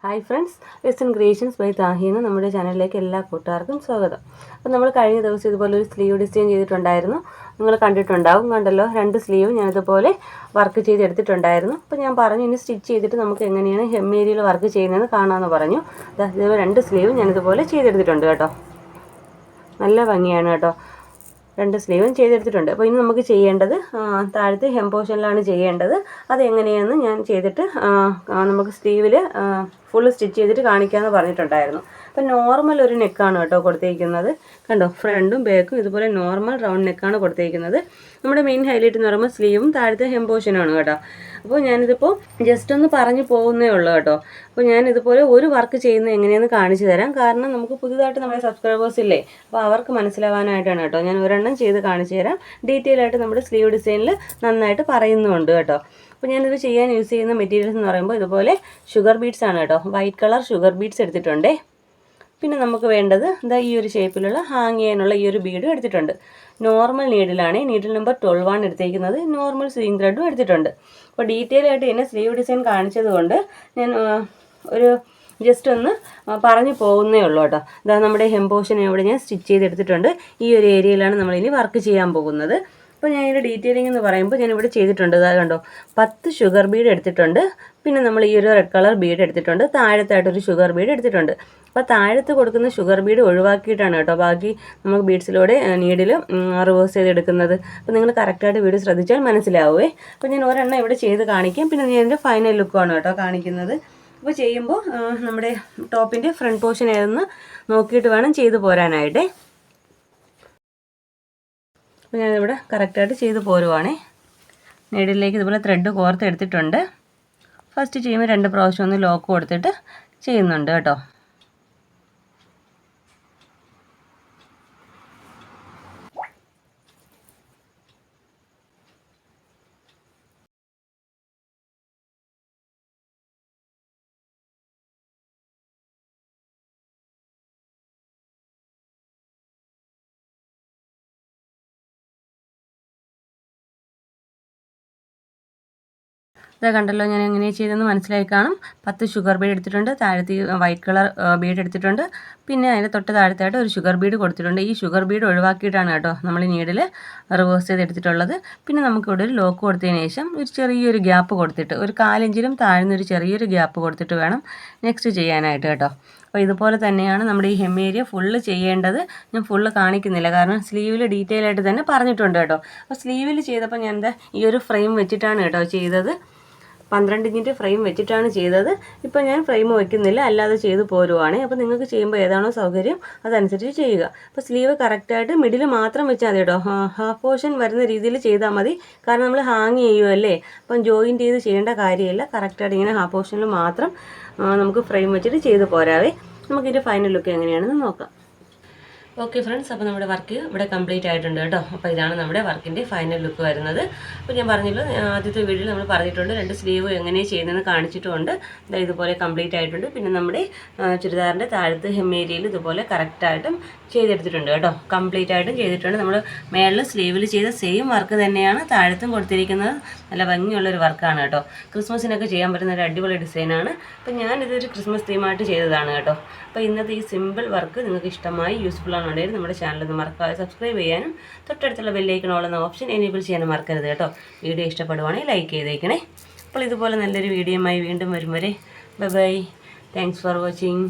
Hi friends, western creations by താഹിന്ന് നമ്മുടെ ചാനലിലേക്ക് എല്ലാ കൂട്ടുകാർക്കും സ്വാഗതം. അപ്പോൾ നമ്മൾ കഴിഞ്ഞ ദിവസം ഇതുപോലെ ഒരു സ്ലീവ് ഡിസൈൻ ചെയ്തിട്ടുണ്ടായിരുന്നു. നിങ്ങൾ കണ്ടിട്ടുണ്ടാവും, കണ്ടല്ലോ. 2 സ്ലീവ് ഞാനിതുപോലെ വർക്ക് ചെയ്തെടുത്തിട്ടുണ്ടായിരുന്നു. അപ്പോൾ ഞാൻ പറഞ്ഞു ഇനി സ്റ്റിച്ച് ചെയ്തിട്ട് നമുക്ക് എങ്ങനെയാണ് ഹെം ഏരിയയിൽ വർക്ക് ചെയ്യുന്നതെന്ന് കാണാമെന്ന് പറഞ്ഞു. ഇതുപോലെ 2 സ്ലീവ് ഞാനിതുപോലെ ചെയ്തെടുത്തിട്ടുണ്ട് കേട്ടോ. നല്ല ഭംഗിയാണ് കേട്ടോ. 2 സ്ലീവും ചെയ്തെടുത്തിട്ടുണ്ട്. അപ്പോൾ ഇനി നമുക്ക് ചെയ്യേണ്ടത് താഴത്തെ ഹെം പോർഷനിലാണ് ചെയ്യേണ്ടത്. അതെങ്ങനെയാണെന്ന് ഞാൻ ചെയ്തിട്ട് നമുക്ക് സ്ലീവിൽ ഫുൾ സ്റ്റിച്ച് ചെയ്തിട്ട് കാണിക്കാമെന്ന് പറഞ്ഞിട്ടുണ്ടായിരുന്നു. അപ്പോൾ നോർമൽ ഒരു നെക്കാണ് കേട്ടോ കൊടുത്തേക്കുന്നത്. കണ്ടോ, ഫ്രണ്ടും ബാക്കും ഇതുപോലെ നോർമൽ റൗണ്ട് നെക്കാണ് കൊടുത്തേക്കുന്നത്. നമ്മുടെ മെയിൻ ഹൈലൈറ്റ് എന്ന് പറയുമ്പോൾ സ്ലീവും താഴത്തെ ഹെം പോർഷനാണ് കേട്ടോ. അപ്പോൾ ഞാനിതിപ്പോൾ ജസ്റ്റ് ഒന്ന് പറഞ്ഞു പോകുന്നേ ഉള്ളൂ കേട്ടോ. അപ്പോൾ ഞാനിതുപോലെ ഒരു വർക്ക് ചെയ്യുന്നത് എങ്ങനെയെന്ന് കാണിച്ചു തരാം. കാരണം നമുക്ക് പുതുതായിട്ട് നമ്മുടെ സബ്സ്ക്രൈബേഴ്സ് ഇല്ലേ, അപ്പോൾ അവർക്ക് മനസ്സിലാവാനായിട്ടാണ് കേട്ടോ. ഞാൻ ഒരെണ്ണം ചെയ്ത് കാണിച്ചു തരാം. ഡീറ്റെയിൽ ആയിട്ട് നമ്മുടെ സ്ലീവ് ഡിസൈനിൽ നന്നായിട്ട് പറയുന്നുമുണ്ട് കേട്ടോ. അപ്പോൾ ഞാനിത് ചെയ്യാൻ യൂസ് ചെയ്യുന്ന മെറ്റീരിയൽസ് എന്ന് പറയുമ്പോൾ ഇതുപോലെ ഷുഗർ ബീഡ്സ് ആണ് കേട്ടോ. വൈറ്റ് കളർ ഷുഗർ ബീഡ്സ് എടുത്തിട്ടുണ്ടേ. പിന്നെ നമുക്ക് വേണ്ടത് ഇതാ ഈ ഒരു ഷേപ്പിലുള്ള ഹാങ് ചെയ്യാനുള്ള ഈ ഒരു ബീഡും എടുത്തിട്ടുണ്ട്. നോർമൽ നീഡിലാണ്, നീഡിൽ നമ്പർ 12 ആണ് എടുത്തേക്കുന്നത്. നോർമൽ സ്വിങ് ത്രെഡും എടുത്തിട്ടുണ്ട്. അപ്പോൾ ഡീറ്റെയിൽ ആയിട്ട് തന്നെ സ്ലീവ് ഡിസൈൻ കാണിച്ചത് കൊണ്ട് ഞാൻ ഒരു ജസ്റ്റ് ഒന്ന് പറഞ്ഞു പോകുന്നേ ഉള്ളൂ കേട്ടോ. ഇതാ നമ്മുടെ ഹെം പോർഷൻ ഇവിടെ ഞാൻ സ്റ്റിച്ച് ചെയ്തെടുത്തിട്ടുണ്ട്. ഈ ഒരു ഏരിയയിലാണ് നമ്മളിനി വർക്ക് ചെയ്യാൻ പോകുന്നത്. അപ്പോൾ ഞാൻ ഇതിൻ്റെ ഡീറ്റെയിലിംഗ് എന്ന് പറയുമ്പോൾ ഞാനിവിടെ ചെയ്തിട്ടുണ്ട്. ഇതാ കണ്ടോ, 10 ഷുഗർ ബീഡ് എടുത്തിട്ടുണ്ട്. പിന്നെ നമ്മൾ ഈ ഒരു റെഡ് കളർ ബീഡ് എടുത്തിട്ടുണ്ട്. താഴത്തായിട്ടൊരു ഷുഗർ ബീഡ് എടുത്തിട്ടുണ്ട്. അപ്പോൾ താഴത്ത് കൊടുക്കുന്ന ഷുഗർ ബീഡ് ഒഴിവാക്കിയിട്ടാണ് കേട്ടോ ബാക്കി നമുക്ക് ബീഡ്സിലൂടെ നീഡിൽ റിവേഴ്സ് ചെയ്തെടുക്കുന്നത്. അപ്പോൾ നിങ്ങൾ കറക്റ്റായിട്ട് വീഡിയോ ശ്രദ്ധിച്ചാൽ മനസ്സിലാവുമേ. അപ്പോൾ ഞാൻ ഒരെണ്ണം ഇവിടെ ചെയ്ത് കാണിക്കാം. പിന്നെ ഞാൻ എൻ്റെ ഫൈനൽ ലുക്കാണ് കേട്ടോ കാണിക്കുന്നത്. അപ്പോൾ ചെയ്യുമ്പോൾ നമ്മുടെ ടോപ്പിൻ്റെ ഫ്രണ്ട് പോർഷൻ ഏതെന്ന് നോക്കിയിട്ട് വേണം ചെയ്ത് പോരാനായിട്ടേ. അപ്പോൾ ഞാനിവിടെ കറക്റ്റായിട്ട് ചെയ്ത് പോരുവാണേ. നീഡിലേക്ക് ഇതുപോലെ ത്രെഡ് കോർത്ത് എടുത്തിട്ടുണ്ട്. ഫസ്റ്റ് ചെയ്യുമ്പോൾ 2 പ്രാവശ്യം ഒന്ന് ലോക്ക് കൊടുത്തിട്ട് ചെയ്യുന്നുണ്ട് കേട്ടോ. ഇത് കണ്ടല്ലോ, ഞാൻ എങ്ങനെയാണ് ചെയ്തതെന്ന് മനസ്സിലായി കാണും. 10 ഷുഗർ ബീഡ് എടുത്തിട്ടുണ്ട്. താഴത്ത് വൈറ്റ് കളർ ബീഡ് എടുത്തിട്ടുണ്ട്. പിന്നെ അതിൻ്റെ തൊട്ട് താഴത്തായിട്ട് ഒരു ഷുഗർ ബീഡ് കൊടുത്തിട്ടുണ്ട്. ഈ ഷുഗർ ബീഡ് ഒഴിവാക്കിയിട്ടാണ് കേട്ടോ നമ്മൾ നീഡിൽ റിവേഴ്സ് ചെയ്തെടുത്തിട്ടുള്ളത്. പിന്നെ നമുക്കിവിടെ ഒരു ലോക്ക് കൊടുത്തതിന് ശേഷം ഒരു ചെറിയൊരു ഗ്യാപ്പ് കൊടുത്തിട്ട്, ഒരു 4 ഇഞ്ചിലും താഴ്ന്നൊരു ചെറിയൊരു ഗ്യാപ്പ് കൊടുത്തിട്ട് വേണം നെക്സ്റ്റ് ചെയ്യാനായിട്ട് കേട്ടോ. അപ്പോൾ ഇതുപോലെ തന്നെയാണ് നമ്മുടെ ഈ ഹെം ഏരിയ ഫുള്ള് ചെയ്യേണ്ടത്. ഞാൻ ഫുള്ള് കാണിക്കുന്നില്ല, കാരണം സ്ലീവിൽ ഡീറ്റെയിൽ ആയിട്ട് തന്നെ പറഞ്ഞിട്ടുണ്ട് കേട്ടോ. അപ്പോൾ സ്ലീവിൽ ചെയ്തപ്പോൾ ഞാൻ ഈ ഒരു ഫ്രെയിം വെച്ചിട്ടാണ് കേട്ടോ ചെയ്തത്. 12 ഇഞ്ചിൻ്റെ ഫ്രെയിം വെച്ചിട്ടാണ് ചെയ്തത്. ഇപ്പോൾ ഞാൻ ഫ്രെയിം വയ്ക്കുന്നില്ല, അല്ലാതെ ചെയ്ത് പോരുവാണ്. അപ്പോൾ നിങ്ങൾക്ക് ചെയ്യുമ്പോൾ ഏതാണോ സൗകര്യം അതനുസരിച്ച് ചെയ്യുക. അപ്പോൾ സ്ലീവ് കറക്റ്റായിട്ട് മിഡിൽ മാത്രം വെച്ചാൽ മതി കേട്ടോ. ഹാഫ് പോർഷൻ വരുന്ന രീതിയിൽ ചെയ്താൽ മതി. കാരണം നമ്മൾ ഹാങ് ചെയ്യുമല്ലേ, അപ്പം ജോയിൻറ്റ് ചെയ്ത് ചെയ്യേണ്ട കാര്യമില്ല. കറക്റ്റായിട്ട് ഇങ്ങനെ ഹാഫ് പോർഷനിൽ മാത്രം നമുക്ക് ഫ്രെയിം വെച്ചിട്ട് ചെയ്ത് പോരാവേ. നമുക്കിതിൻ്റെ ഫൈനൽ ലുക്ക് എങ്ങനെയാണെന്ന് നോക്കാം. ഓക്കെ ഫ്രണ്ട്സ്, അപ്പോൾ നമ്മുടെ വർക്ക് ഇവിടെ കംപ്ലീറ്റ് ആയിട്ടുണ്ട് കേട്ടോ. അപ്പോൾ ഇതാണ് നമ്മുടെ വർക്കിൻ്റെ ഫൈനൽ ലുക്ക് വരുന്നത്. അപ്പോൾ ഞാൻ പറഞ്ഞല്ലോ, ആദ്യത്തെ വീഡിയോയിൽ നമ്മൾ പറഞ്ഞിട്ടുണ്ട് 2 സ്ലീവ് എങ്ങനെ ചെയ്യുന്നതെന്ന് കാണിച്ചിട്ടുമുണ്ട്. ഇതുപോലെ കംപ്ലീറ്റ് ആയിട്ടുണ്ട്. പിന്നെ നമ്മുടെ ചുരിദാറിൻ്റെ താഴത്ത് ഹെം ഏരിയയിൽ ഇതുപോലെ കറക്റ്റായിട്ടും ചെയ്തെടുത്തിട്ടുണ്ട് കേട്ടോ. കംപ്ലീറ്റ് ആയിട്ടും ചെയ്തിട്ടുണ്ട്. നമ്മൾ മേളിൽ സ്ലീവിൽ ചെയ്ത സെയിം വർക്ക് തന്നെയാണ് താഴത്തും കൊടുത്തിരിക്കുന്നത്. നല്ല ഭംഗിയുള്ളൊരു വർക്കാണ് കേട്ടോ. ക്രിസ്മസിനൊക്കെ ചെയ്യാൻ പറ്റുന്ന ഒരു അടിപൊളി ഡിസൈനാണ്. അപ്പോൾ ഞാനിതൊരു ക്രിസ്മസ് തീമായിട്ട് ചെയ്തതാണ് കേട്ടോ. അപ്പോൾ ഇന്നത്തെ ഈ സിമ്പിൾ വർക്ക് നിങ്ങൾക്ക് ഇഷ്ടമായി യൂസ്ഫുൾ ആണെന്നുണ്ടെങ്കിൽ നമ്മുടെ ചാനലൊന്ന് മറക്കാതെ സബ്സ്ക്രൈബ് ചെയ്യാനും തൊട്ടടുത്തുള്ള ബെല്ലൈക്കൺ ഓൾ എന്ന ഓപ്ഷൻ എനേബിൾ ചെയ്യാനും മറക്കരുത് കേട്ടോ. വീഡിയോ ഇഷ്ടപ്പെടുവാണെങ്കിൽ ലൈക്ക് ചെയ്തേക്കണേ. അപ്പോൾ ഇതുപോലെ നല്ലൊരു വീഡിയോയുമായി വീണ്ടും വരും വരെ bye bye. Thanks for watching.